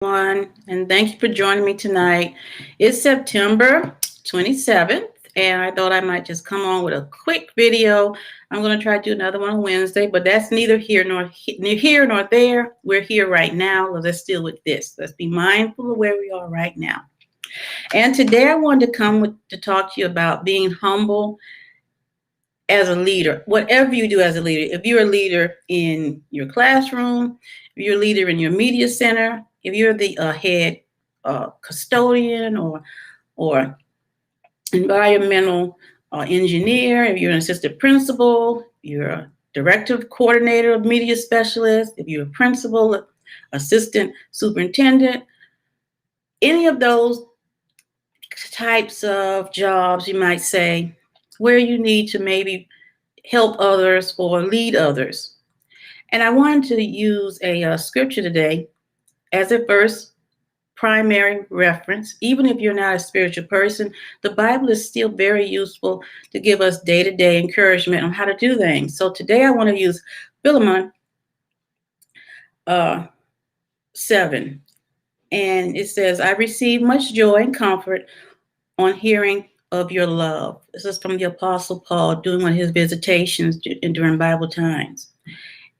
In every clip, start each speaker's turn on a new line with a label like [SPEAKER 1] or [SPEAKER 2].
[SPEAKER 1] And thank you for joining me tonight. It's September 27th, and I thought I might just come on with a quick video. I'm going to try to do another one on Wednesday, but that's neither here nor there. We're here right now. Let's deal with this. Let's be mindful of where we are right now. And today I wanted to to talk to you about being humble as a leader, whatever you do as a leader. If you're a leader in your classroom, if you're a leader in your media center, if you're the head custodian or environmental engineer, if you're an assistant principal, you're a directive coordinator of media specialist, if you're a principal, assistant superintendent, any of those types of jobs, you might say, where you need to maybe help others or lead others. And I wanted to use a scripture today as a first primary reference. Even if you're not a spiritual person, the Bible is still very useful to give us day-to-day encouragement on how to do things. So today I want to use Philemon 7. And it says, I received much joy and comfort on hearing of your love. This is from the Apostle Paul doing one of his visitations during Bible times.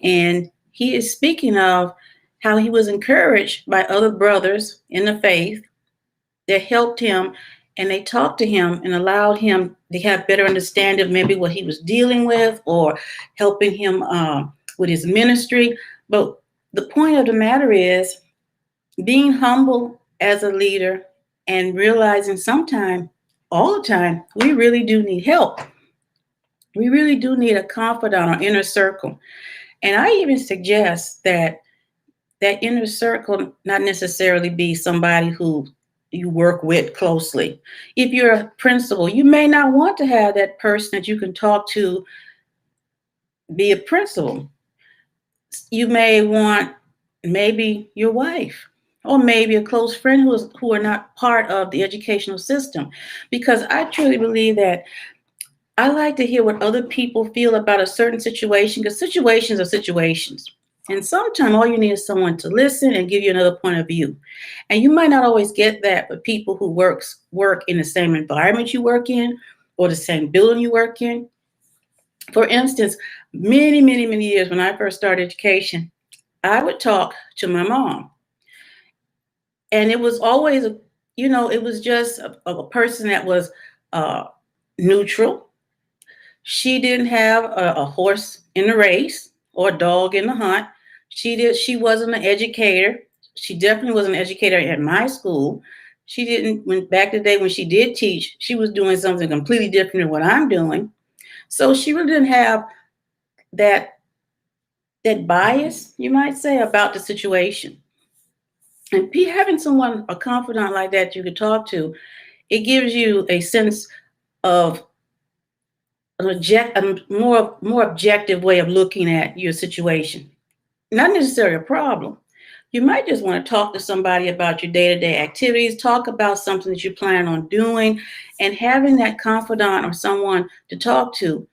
[SPEAKER 1] And he is speaking of how he was encouraged by other brothers in the faith that helped him, and they talked to him and allowed him to have better understanding of maybe what he was dealing with or helping him with his ministry. But the point of the matter is being humble as a leader and realizing sometimes, all the time, we really do need help. We really do need a confidant or inner circle. And I even suggest that inner circle not necessarily be somebody who you work with closely. If you're a principal, you may not want to have that person that you can talk to be a principal. You may want maybe your wife or maybe a close friend who are not part of the educational system. Because I truly believe that I like to hear what other people feel about a certain situation, because situations are situations. And sometimes all you need is someone to listen and give you another point of view. And you might not always get that with people who work in the same environment you work in or the same building you work in. For instance, many, many, many years when I first started education, I would talk to my mom. And it was always, it was just a person that was neutral. She didn't have a horse in the race or a dog in the hunt. She wasn't an educator. She definitely wasn't an educator at my school. She didn't, back in the day when she did teach, she was doing something completely different than what I'm doing. So she really didn't have that bias, you might say, about the situation. And having someone, a confidant like that you could talk to, it gives you a sense of a more objective way of looking at your situation. Not necessarily a problem. You might just want to talk to somebody about your day-to-day activities, talk about something that you plan on doing, and having that confidant or someone to talk to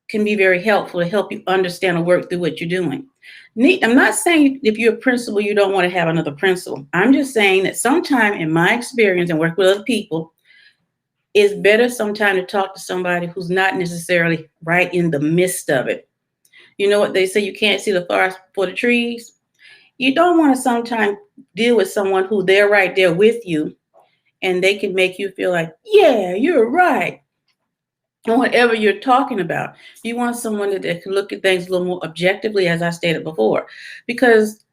[SPEAKER 1] can be very helpful to help you understand or work through what you're doing. I'm not saying if you're a principal, you don't want to have another principal. I'm just saying that sometime in my experience and work with other people, it's better sometimes to talk to somebody who's not necessarily right in the midst of it. You know what they say, you can't see the forest for the trees. You don't want to sometimes deal with someone who they're right there with you and they can make you feel like, yeah, you're right. On whatever you're talking about. You want someone that can look at things a little more objectively, as I stated before, because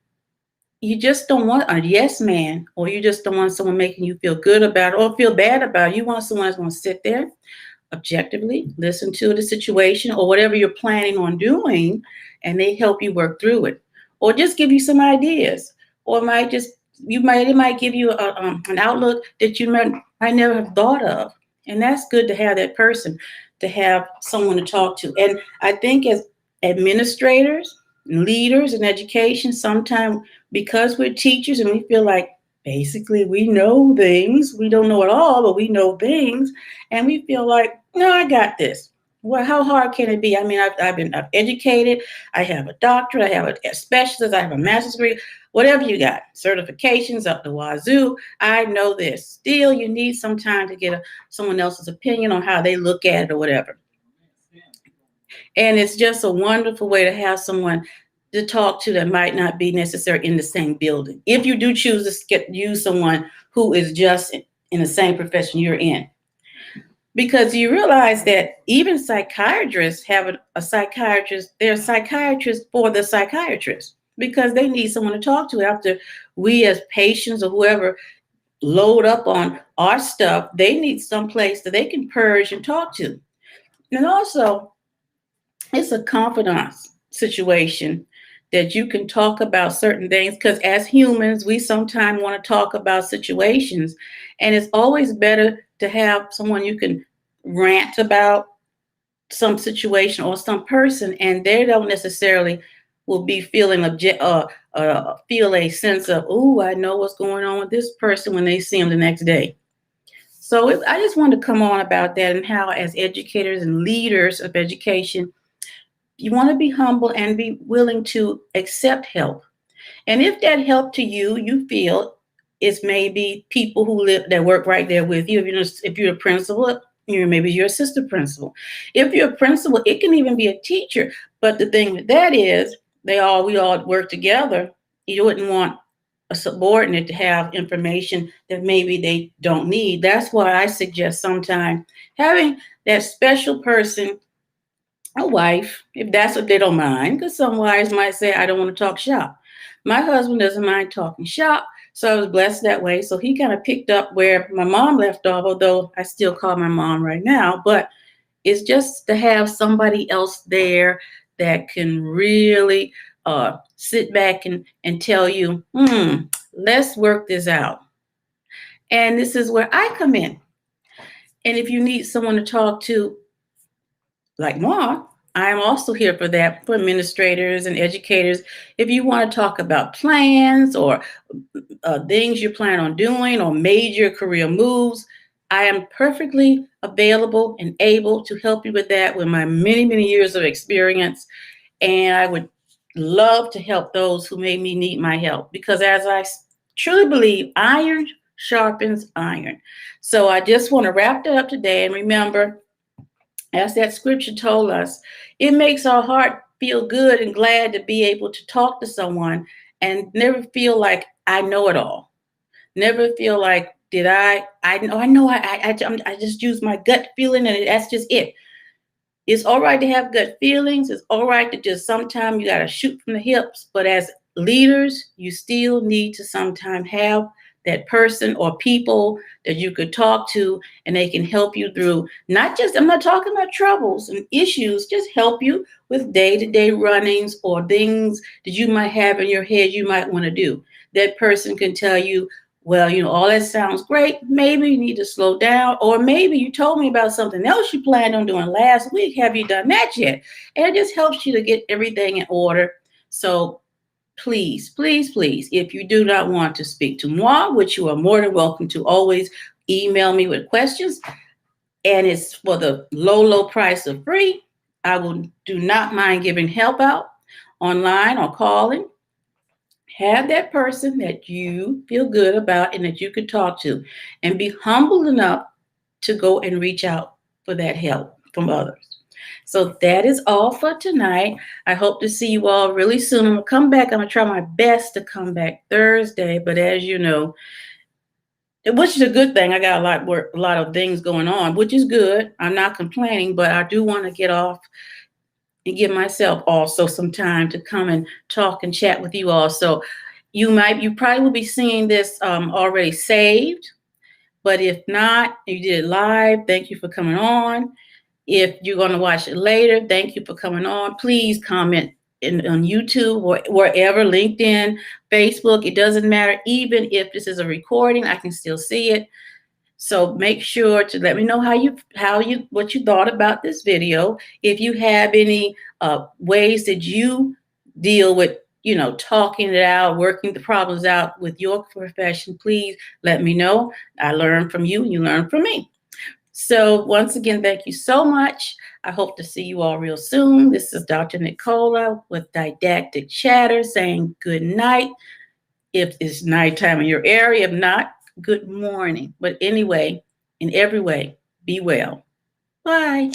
[SPEAKER 1] you just don't want a yes man, or you just don't want someone making you feel good about it or feel bad about it. You want someone that's going to sit there objectively, listen to the situation or whatever you're planning on doing, and they help you work through it, or just give you some ideas, or it might give you an outlook that you might never have thought of. And that's good to have that person, to have someone to talk to. And I think as administrators, leaders in education, sometimes because we're teachers and we feel like basically we know things, we don't know it all, but we know things, and we feel like, no, I got this. Well, how hard can it be? I mean, I've educated, I have a doctorate, I have a specialist, I have a master's degree. whatever you got, certifications up the wazoo. I know this. Still, you need some time to get someone else's opinion on how they look at it or whatever. And it's just a wonderful way to have someone to talk to that might not be necessary in the same building. If you do choose to use someone who is just in the same profession you're in. Because you realize that even psychiatrists have a psychiatrist, they're psychiatrists for the psychiatrist because they need someone to talk to after we as patients or whoever load up on our stuff, they need some place that they can purge and talk to. And also, it's a confidence situation that you can talk about certain things because as humans, we sometimes want to talk about situations. And it's always better to have someone you can rant about some situation or some person, and they don't necessarily will be feeling feel a sense of, oh, I know what's going on with this person when they see them the next day. So I just wanted to come on about that and how as educators and leaders of education, you want to be humble and be willing to accept help. And if that help to you, you feel it's maybe people who live that work right there with you. If you're a principal, maybe you're a assistant principal. If you're a principal, it can even be a teacher. But the thing with that is, we all work together. You wouldn't want a subordinate to have information that maybe they don't need. That's why I suggest sometimes having that special person, a wife, if that's what they don't mind, because some wives might say, I don't want to talk shop. My husband doesn't mind talking shop, so I was blessed that way. So he kind of picked up where my mom left off, although I still call my mom right now. But it's just to have somebody else there that can really sit back and tell you, let's work this out. And this is where I come in. And if you need someone to talk to, like Ma, I'm also here for that, for administrators and educators. If you want to talk about plans or things you plan on doing or major career moves, I am perfectly available and able to help you with that with my many, many years of experience. And I would love to help those who maybe need my help because as I truly believe, iron sharpens iron. So I just want to wrap that up today and remember, as that scripture told us, it makes our heart feel good and glad to be able to talk to someone and never feel like I know it all. Never feel like, I just use my gut feeling and that's just it. It's all right to have gut feelings. It's all right to just sometimes you got to shoot from the hips. But as leaders, you still need to sometimes have that person or people that you could talk to and they can help you through I'm not talking about troubles and issues, just help you with day-to-day runnings or things that you might have in your head you might want to do. That person can tell you, well, all that sounds great. Maybe you need to slow down, or maybe you told me about something else you planned on doing last week. Have you done that yet? And it just helps you to get everything in order. So please, please, please, if you do not want to speak to moi, which you are more than welcome to always email me with questions, and it's for the low, low price of free. I do not mind giving help out online or calling. Have that person that you feel good about and that you could talk to, and be humble enough to go and reach out for that help from others. So that is all for tonight. I hope to see you all really soon. I'm going to come back. I'm going to try my best to come back Thursday, but as you know, which is a good thing. I got a lot of things going on, which is good. I'm not complaining, but I do want to get off and give myself also some time to come and talk and chat with you all. So you probably will be seeing this already saved, but if not, you did it live. Thank you for coming on. If you're going to watch it later, thank you for coming on. Please comment on YouTube or wherever, LinkedIn, Facebook. It doesn't matter. Even if this is a recording, I can still see it. So make sure to let me know what you thought about this video. If you have any ways that you deal with, talking it out, working the problems out with your profession, please let me know. I learn from you and you learn from me. So once again, thank you so much. I hope to see you all real soon. This is Dr. Nicola with Didactic Chatter saying good night. if it's nighttime in your area. If not, good morning. But anyway, in every way, be well. Bye.